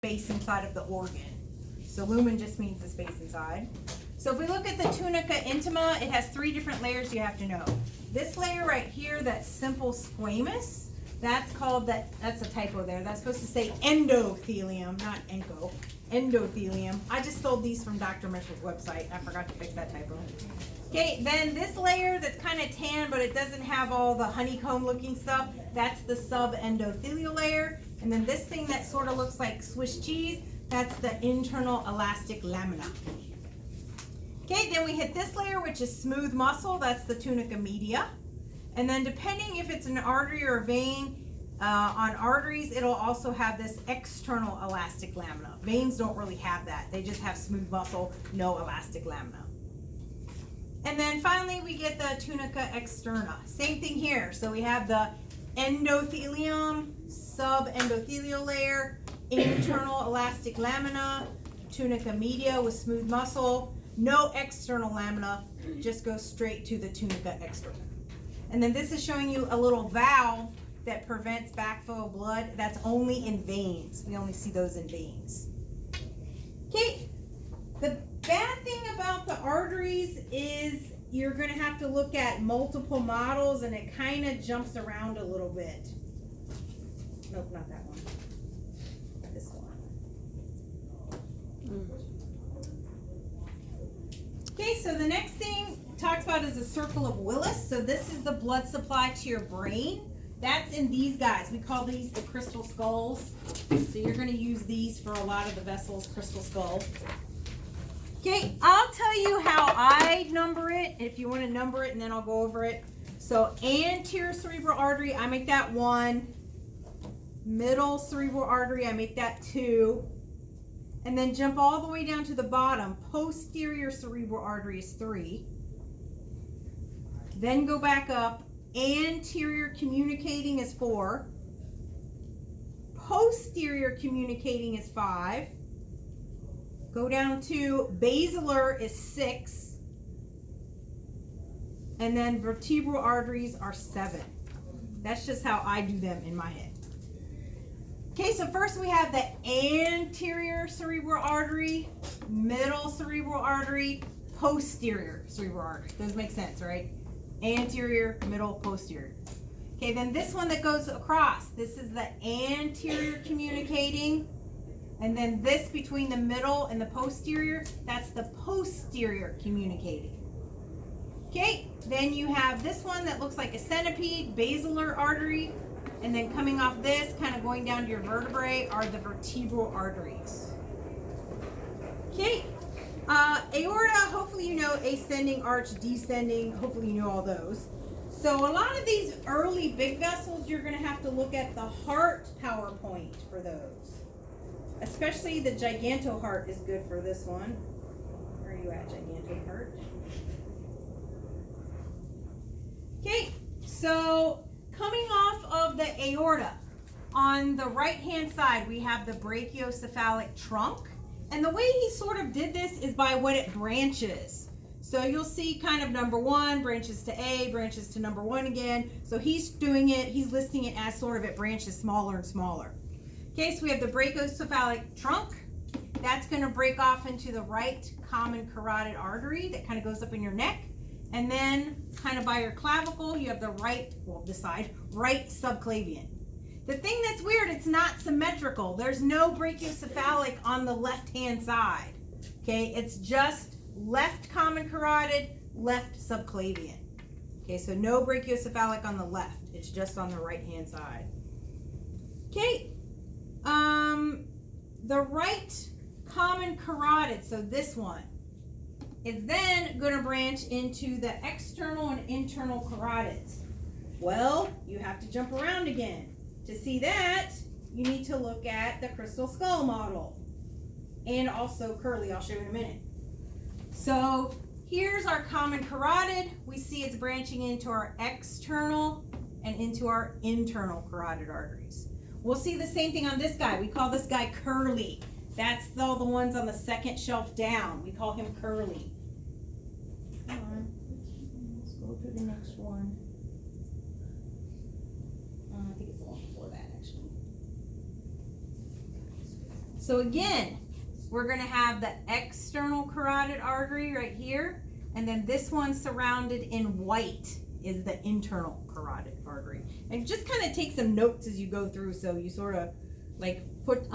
space inside of the organ. So lumen just means the space inside. So if we look at the tunica intima, it has 3 different layers you have to know. This layer right here, that simple squamous, that's called that's a typo there. That's supposed to say endothelium, not enco. Endothelium. I just stole these from Dr. Mitchell's website. I forgot to fix that typo. Okay, then this layer that's kind of tan, but it doesn't have all the honeycomb looking stuff, that's the subendothelial layer. And then this thing that sort of looks like Swiss cheese, that's the internal elastic lamina. Okay, then we hit this layer, which is smooth muscle. That's the tunica media. And then depending if it's an artery or a vein, on arteries, it'll also have this external elastic lamina. Veins don't really have that. They just have smooth muscle, no elastic lamina. And then finally, we get the tunica externa. Same thing here. So we have the endothelium, subendothelial layer, internal elastic lamina, tunica media with smooth muscle, no external lamina, just goes straight to the tunica externa. And then this is showing you a little valve that prevents backflow of blood. That's only in veins. We only see those in veins. Okay, the bad thing about the arteries is you're going to have to look at multiple models and it kind of jumps around a little bit. Nope, not that one. This one. Okay, so the next thing talks about is a circle of Willis. So this is the blood supply to your brain. That's in these guys. We call these the crystal skulls. So you're going to use these for a lot of the vessels, crystal skull. Okay, I'll tell you how I number it, if you want to number it, and then I'll go over it. So anterior cerebral artery, I make that 1. Middle cerebral artery, I make that 2. And then jump all the way down to the bottom. Posterior cerebral artery is 3. Then go back up. Anterior communicating is 4. Posterior communicating is 5. Go down to basilar is 6. And then vertebral arteries are 7. That's just how I do them in my head. Okay, so first we have the anterior cerebral artery, middle cerebral artery, posterior cerebral artery. Those make sense, right? Anterior, middle, posterior. Okay, then this one that goes across, this is the anterior communicating. And then this between the middle and the posterior, that's the posterior communicating. Okay, then you have this one that looks like a centipede, basilar artery. And then coming off this, kind of going down to your vertebrae, are the vertebral arteries. Okay, aorta, hopefully you know ascending arch, descending, hopefully you know all those. So a lot of these early big vessels, you're going to have to look at the heart PowerPoint for those. Especially the gigantoheart is good for this one. Where are you at, gigantoheart? Okay, so coming off of the aorta, on the right-hand side, we have the brachiocephalic trunk. And the way he sort of did this is by what it branches. So you'll see kind of number 1 branches to A, branches to number 1 again. So he's doing it, he's listing it as sort of it branches smaller and smaller. Okay, so we have the brachiocephalic trunk. That's going to break off into the right common carotid artery that kind of goes up in your neck. And then kind of by your clavicle, you have the right, well, this side, right subclavian. The thing that's weird, it's not symmetrical. There's no brachiocephalic on the left-hand side. Okay, it's just left common carotid, left subclavian. Okay, so no brachiocephalic on the left. It's just on the right-hand side. Okay, the right common carotid, so this one, is then going to branch into the external and internal carotids. Well, you have to jump around again. To see that, you need to look at the crystal skull model. And also Curly, I'll show you in a minute. So here's our common carotid. We see it's branching into our external and into our internal carotid arteries. We'll see the same thing on this guy. We call this guy Curly. That's all the ones on the second shelf down. We call him Curly. Come on. Let's go to the next one. I think it's the one before that, actually. So again, we're going to have the external carotid artery right here, and then this one surrounded in white is the internal carotid artery. And just kind of take some notes as you go through, so you sort of like put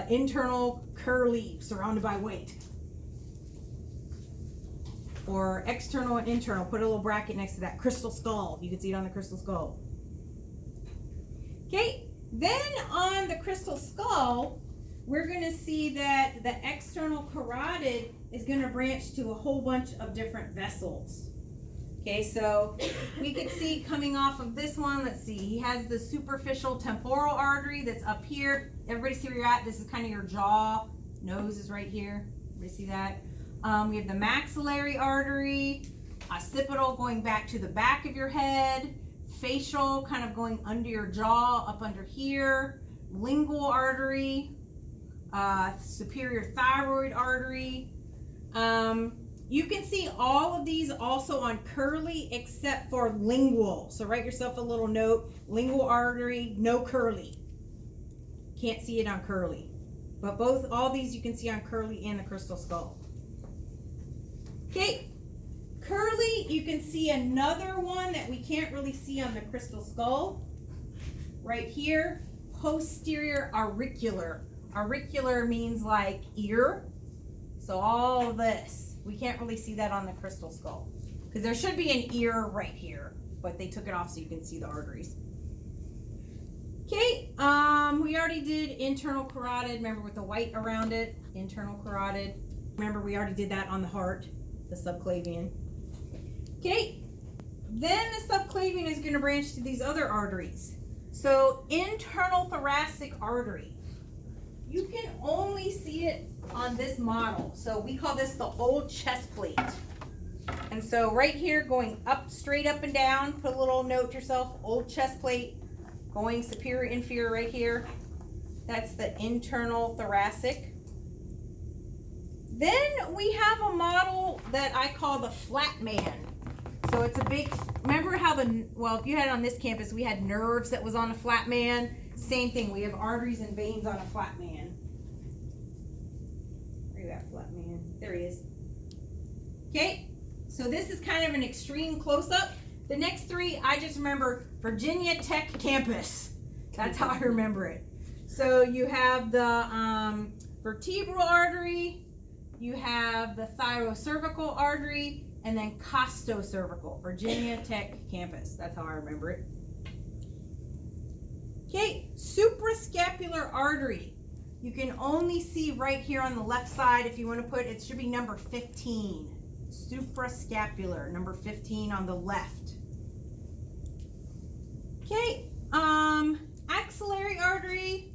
internal curly surrounded by white, or external and internal. Put a little bracket next to that crystal skull. You can see it on the crystal skull. Okay, then on the crystal skull, we're going to see that the external carotid is going to branch to a whole bunch of different vessels. Okay, so we could see coming off of this one, let's see, he has the superficial temporal artery that's up here. Everybody see where you're at? This is kind of your jaw. Nose is right here. Everybody see that? We have the maxillary artery, occipital going back to the back of your head, facial kind of going under your jaw, up under here, lingual artery, superior thyroid artery. You can see all of these also on curly except for lingual. So write yourself a little note. Lingual artery, no curly. Can't see it on curly. But all these you can see on curly and the crystal skull. Okay, curly, you can see another one that we can't really see on the crystal skull. Right here, posterior auricular. Auricular means like ear. So all of this, we can't really see that on the crystal skull, because there should be an ear right here, but they took it off so you can see the arteries. Okay, we already did internal carotid, remember, with the white around it, internal carotid. Remember, we already did that on the heart, the subclavian. Okay, then the subclavian is going to branch to these other arteries. So internal thoracic artery, you can only see it on this model. So we call this the old chest plate. And so right here, going up, straight up and down, put a little note to yourself, old chest plate, going superior, inferior right here. That's the internal thoracic. Then we have a model that I call the flat man. So it's a big, remember how if you had it on this campus, we had nerves that was on a flat man. Same thing, we have arteries and veins on a flat man. Where you at, flat man? There he is. Okay, so this is kind of an extreme close-up. The next three, I just remember Virginia Tech campus. That's how I remember it. So you have the vertebral artery, you have the thyrocervical artery, and then costocervical, Virginia Tech campus. That's how I remember it. Okay, suprascapular artery. You can only see right here on the left side. If you want to put, it should be number 15. Suprascapular, number 15 on the left. Okay, axillary artery,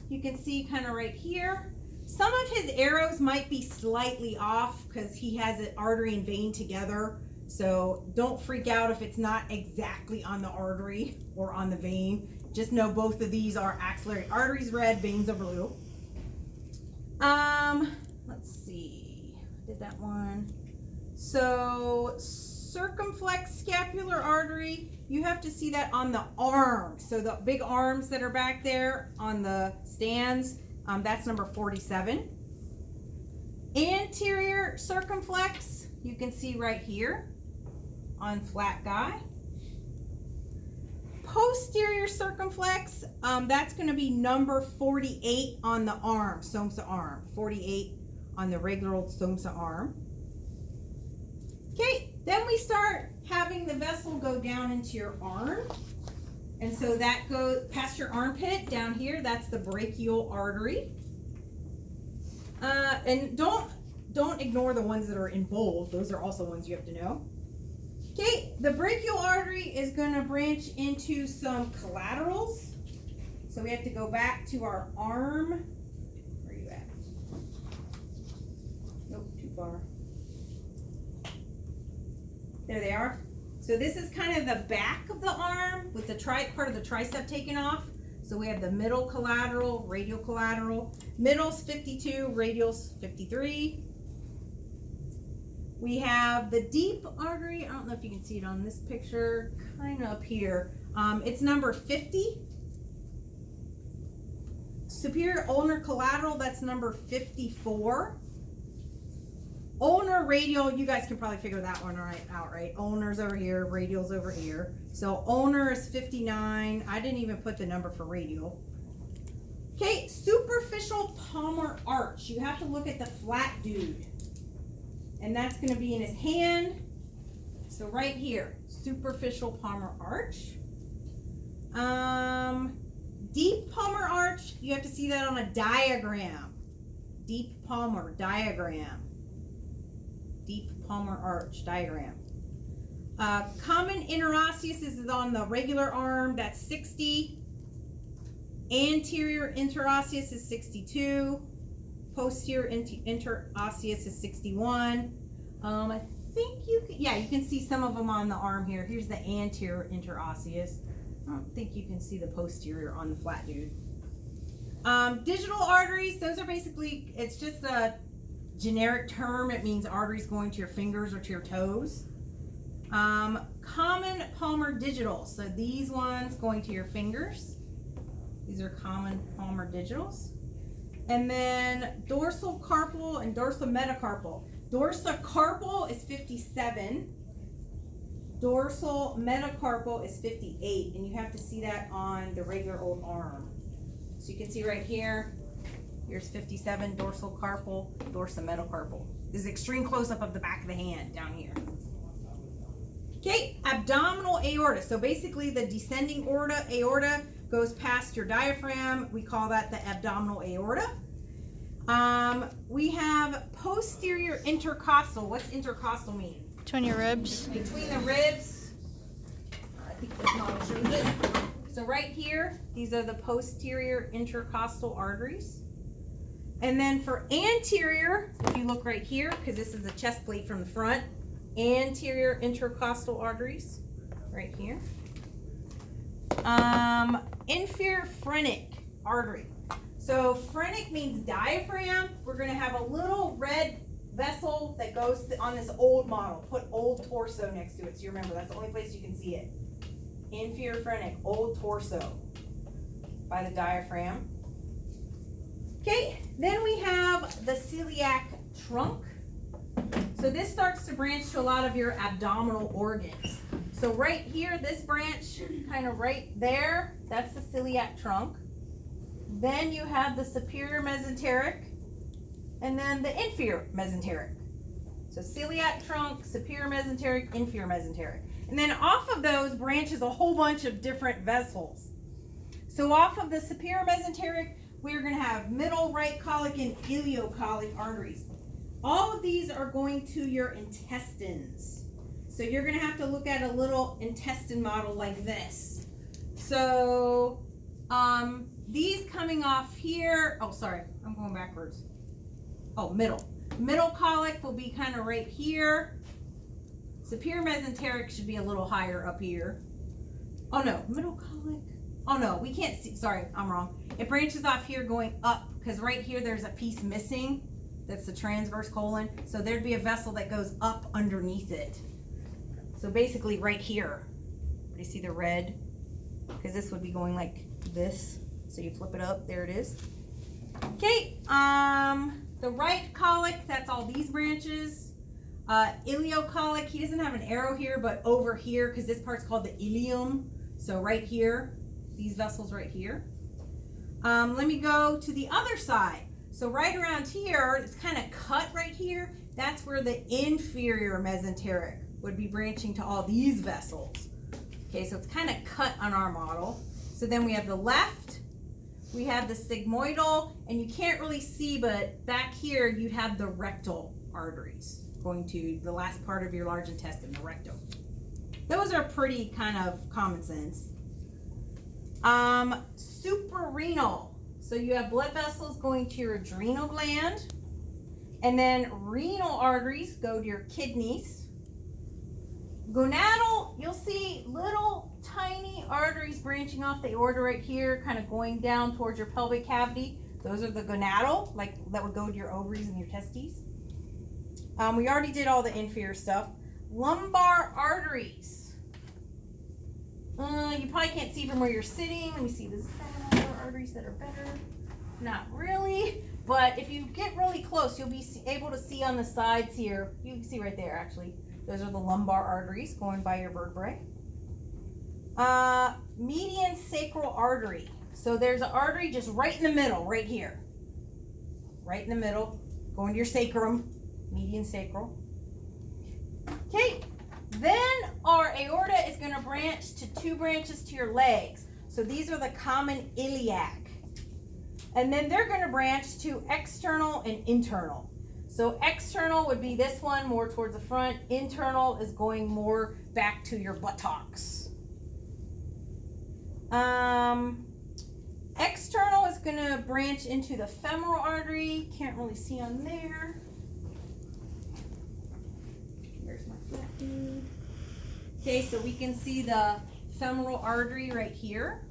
you can see kind of right here. Some of his arrows might be slightly off because he has an artery and vein together. So don't freak out if it's not exactly on the artery or on the vein. Just know both of these are axillary arteries red, veins are blue. Let's see, did that one. So circumflex scapular artery, you have to see that on the arm. So the big arms that are back there on the stands, that's number 47. Anterior circumflex, you can see right here on flat guy. Posterior circumflex, that's going to be number 48 on the arm, SOMSA arm. 48 on the regular old SOMSA arm. Okay, then we start having the vessel go down into your arm. And so that goes past your armpit down here. That's the brachial artery. And don't ignore the ones that are in bold. Those are also ones you have to know. Okay, the brachial artery is going to branch into some collaterals. So we have to go back to our arm. Where are you at? Nope, too far. There they are. So this is kind of the back of the arm with the part of the tricep taken off. So we have the middle collateral, radial collateral. Middle's 52, radial's 53. We have the deep artery. I don't know if you can see it on this picture, kind of up here. It's number 50. Superior ulnar collateral, that's number 54. Ulnar radial, you guys can probably figure that one out, right? Ulnar's over here, radial's over here. So ulnar is 59. I didn't even put the number for radial. Okay, superficial palmar arch. You have to look at the flat dude. And that's going to be in his hand. So right here, superficial palmar arch. Deep palmar arch, you have to see that on a diagram. Deep palmar diagram. Deep palmar arch diagram. Common interosseous is on the regular arm, that's 60. Anterior interosseous is 62. Posterior interosseous is 61. I think you can see some of them on the arm here. Here's the anterior interosseous. I don't think you can see the posterior on the flat dude. Digital arteries, those are basically, it's just a generic term. It means arteries going to your fingers or to your toes. Common palmar digitals, so these ones going to your fingers. These are common palmar digitals. And then dorsal carpal and dorsal metacarpal. Dorsocarpal is 57. Dorsal metacarpal is 58, and you have to see that on the regular old arm. So you can see right here, here's 57, dorsal carpal, dorsal metacarpal. This is extreme close-up of the back of the hand down here. Okay, abdominal aorta. So basically the descending aorta goes past your diaphragm. We call that the abdominal aorta. We have posterior intercostal. What's intercostal mean? Between your ribs. Between the ribs. I think this model shows it. So right here, these are the posterior intercostal arteries. And then for anterior, if you look right here, because this is a chest plate from the front, anterior intercostal arteries, right here. Inferior phrenic artery. So phrenic means diaphragm. We're going to have a little red vessel that goes on this old model. Put old torso next to it so you remember that's the only place you can see it. Inferior phrenic, old torso by the diaphragm. Okay, then we have the celiac trunk. So this starts to branch to a lot of your abdominal organs. So right here, this branch, kind of right there, that's the celiac trunk. Then you have the superior mesenteric, and then the inferior mesenteric. So celiac trunk, superior mesenteric, inferior mesenteric. And then off of those branches a whole bunch of different vessels. So off of the superior mesenteric, we're going to have middle right colic and ileocolic arteries. All of these are going to your intestines. So you're going to have to look at a little intestine model like this. So these coming off here, oh sorry, I'm going backwards. Oh, middle. Middle colic will be kind of right here. Superior mesenteric should be a little higher up here. Oh no, middle colic. Oh no, we can't see, sorry, I'm wrong. It branches off here going up because right here there's a piece missing. That's the transverse colon. So there'd be a vessel that goes up underneath it. So basically right here. Do you see the red? Because this would be going like this. So you flip it up, there it is. Okay, the right colic, that's all these branches. Ileocolic, he doesn't have an arrow here, but over here, because this part's called the ileum. So right here, these vessels right here. Let me go to the other side. So right around here, it's kind of cut right here. That's where the inferior mesenteric would be branching to all these vessels. Okay, so it's kind of cut on our model. So then we have the left, we have the sigmoidal, and you can't really see, but back here you'd have the rectal arteries going to the last part of your large intestine, the rectum. Those are pretty kind of common sense. Suprarenal. So you have blood vessels going to your adrenal gland, and then renal arteries go to your kidneys. Gonadal, you'll see little tiny arteries branching off the aorta right here, kind of going down towards your pelvic cavity. Those are the gonadal, like that would go to your ovaries and your testes. We already did all the inferior stuff. Lumbar arteries. You probably can't see from where you're sitting. Let me see, this is lumbar arteries that are better. not really, but if you get really close, you'll be able to see on the sides here. You can see right there, actually. Those are the lumbar arteries going by your vertebrae. Median sacral artery. So there's an artery just right in the middle, right here. Right in the middle, going to your sacrum, median sacral. Okay, then our aorta is going to branch to 2 branches to your legs. So these are the common iliac. And then they're going to branch to external and internal. So external would be this one, more towards the front. Internal is going more back to your buttocks. External is going to branch into the femoral artery. Can't really see on there. There's my flat dude. Okay, so we can see the femoral artery right here.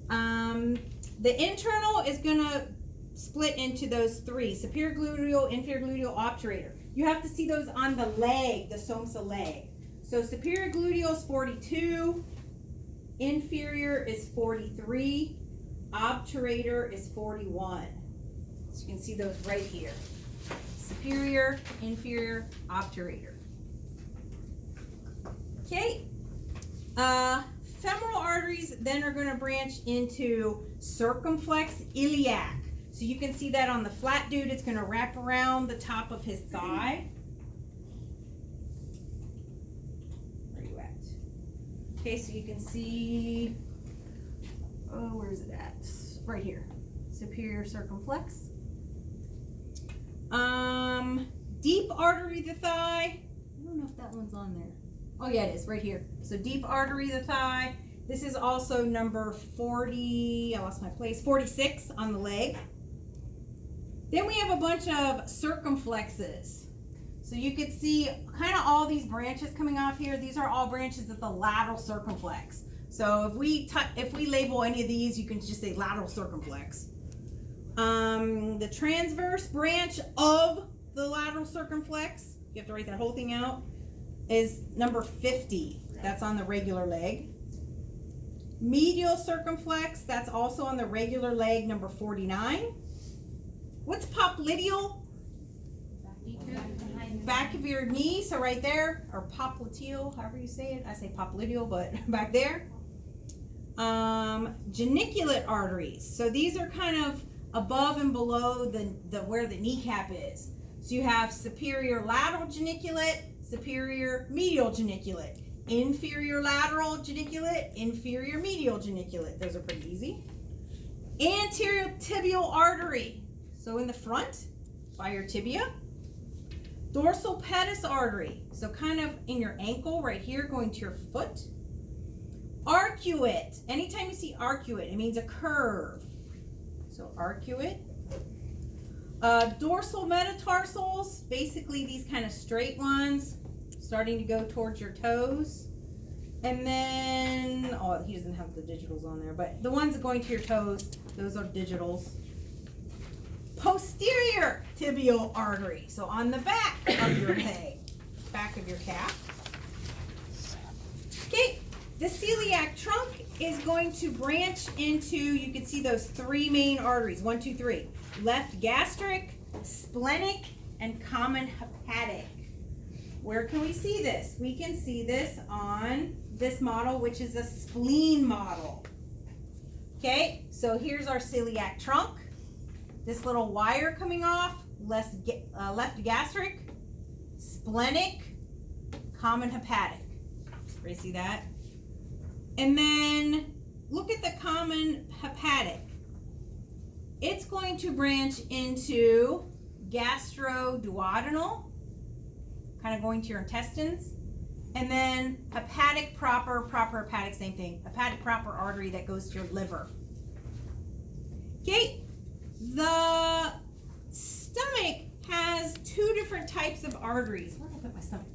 The internal is going to split into those 3, superior gluteal, inferior gluteal, obturator. You have to see those on the leg, the SOMSA leg. So superior gluteal is 42, inferior is 43, obturator is 41. So you can see those right here. Superior, inferior, obturator. Okay. Femoral arteries then are going to branch into circumflex iliac. So you can see that on the flat dude, it's going to wrap around the top of his thigh. Where are you at? Okay, so you can see, oh, where is it at? Right here. Superior circumflex. Deep artery of the thigh. I don't know if that one's on there. Oh yeah, it is right here. So deep artery of the thigh. This is also number 40, I lost my place, 46 on the leg. Then we have a bunch of circumflexes. So you could see kind of all these branches coming off here. These are all branches of the lateral circumflex. So if we label any of these, you can just say lateral circumflex. The transverse branch of the lateral circumflex, you have to write that whole thing out, is number 50. That's on the regular leg. Medial circumflex, that's also on the regular leg, number 49. What's popliteal? Back of your knee, so right there, or popliteal, however you say it. I say popliteal, but back there. Geniculate arteries. So these are kind of above and below the where the kneecap is. So you have superior lateral geniculate, superior medial geniculate, inferior lateral geniculate, inferior medial geniculate. Those are pretty easy. Anterior tibial artery. So in the front, by your tibia. Dorsal pedis artery. So kind of in your ankle right here, going to your foot. Arcuate. Anytime you see arcuate, it means a curve. So arcuate. Dorsal metatarsals, basically these kind of straight ones, starting to go towards your toes. And then, oh, he doesn't have the digitals on there, but the ones going to your toes, those are digitals. Posterior tibial artery, so on the back of your leg, back of your calf. Okay, the celiac trunk is going to branch into, you can see those 3 main arteries, 1, 2, 3. Left gastric, splenic, and common hepatic. Where can we see this? We can see this on this model, which is a spleen model. Okay, so here's our celiac trunk. This little wire coming off, left gastric, splenic, common hepatic. Everybody see that? And then look at the common hepatic. It's going to branch into gastroduodenal, kind of going to your intestines. And then hepatic proper hepatic, same thing. Hepatic proper artery that goes to your liver. Okay, the stomach has 2 different types of arteries. Where did I put my stomach?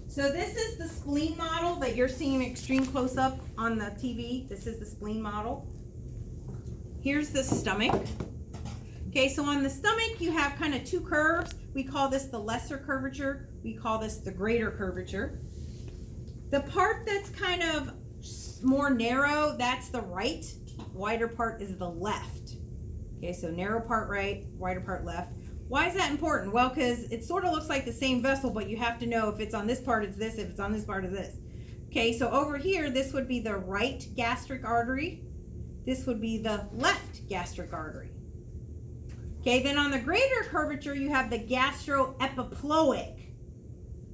So this is the spleen model that you're seeing extreme close up on the TV. This is the spleen model. Here's the stomach. Okay, so on the stomach, you have kind of 2 curves. We call this the lesser curvature. We call this the greater curvature. The part that's kind of more narrow, that's the right wider part is the left. Okay, so narrow part right, wider part left. Why is that important? Well, because it sort of looks like the same vessel, but you have to know if it's on this part, it's this, if it's on this part, it's this. Okay, so over here, this would be the right gastric artery. This would be the left gastric artery. Okay, then on the greater curvature, you have the gastroepiploic.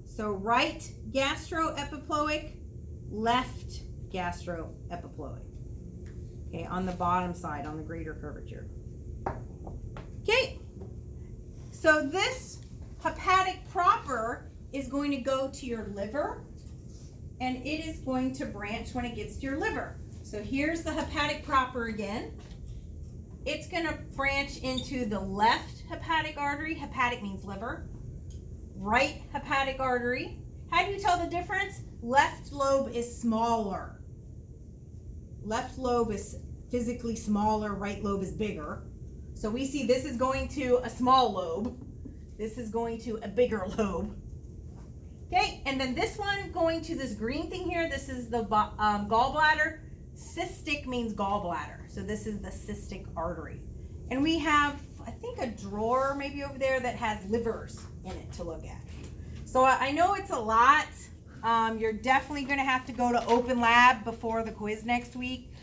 So right gastroepiploic, left gastroepiploic. Okay, on the bottom side, on the greater curvature. Okay, so this hepatic proper is going to go to your liver, and it is going to branch when it gets to your liver. So here's the hepatic proper again. It's going to branch into the left hepatic artery. Hepatic means liver. Right hepatic artery. How do you tell the difference? Left lobe is smaller. Left lobe is physically smaller. Right lobe is bigger. So we see this is going to a small lobe. This is going to a bigger lobe. Okay, and then this one going to this green thing here. This is the gallbladder. Cystic means gallbladder. So this is the cystic artery. And we have, I think, a drawer maybe over there that has livers in it to look at. So I know it's a lot. You're definitely going to have to go to Open Lab before the quiz next week.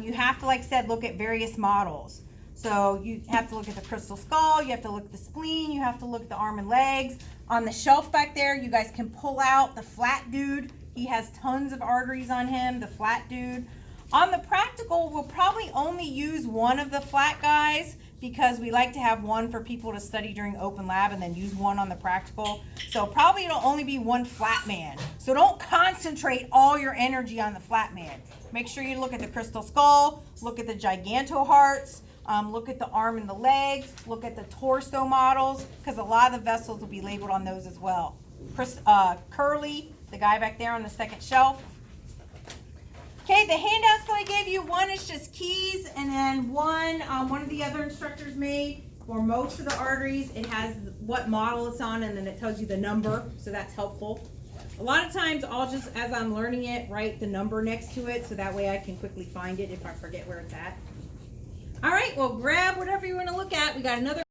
You have to, like I said, look at various models. So you have to look at the crystal skull, you have to look at the spleen, you have to look at the arm and legs. On the shelf back there, you guys can pull out the flat dude. He has tons of arteries on him, the flat dude. On the practical, we'll probably only use one of the flat guys because we like to have one for people to study during Open Lab and then use one on the practical. So probably it'll only be one flat man. So don't concentrate all your energy on the flat man. Make sure you look at the crystal skull, look at the gigantohearts, look at the arm and the legs, look at the torso models, because a lot of the vessels will be labeled on those as well. Curly, the guy back there on the second shelf. Okay, the handouts that I gave you, one is just keys, and then one of the other instructors made for most of the arteries. It has what model it's on, and then it tells you the number, so that's helpful. A lot of times I'll just, as I'm learning it, write the number next to it, so that way I can quickly find it if I forget where it's at. All right, well, grab whatever you want to look at. We got another